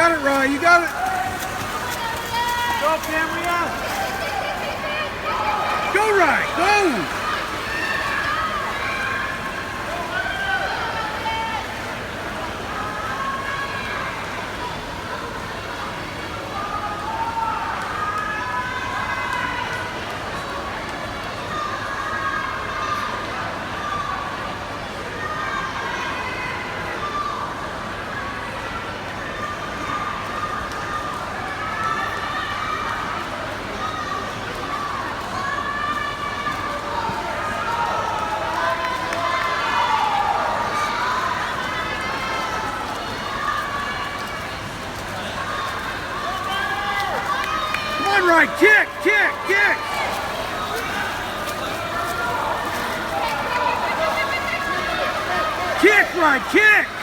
got it, Rye. You got it. Go, Cambria. Go, Rye. Go. Come on, Rye. Kick, kick, kick. Kick, Rye, kick.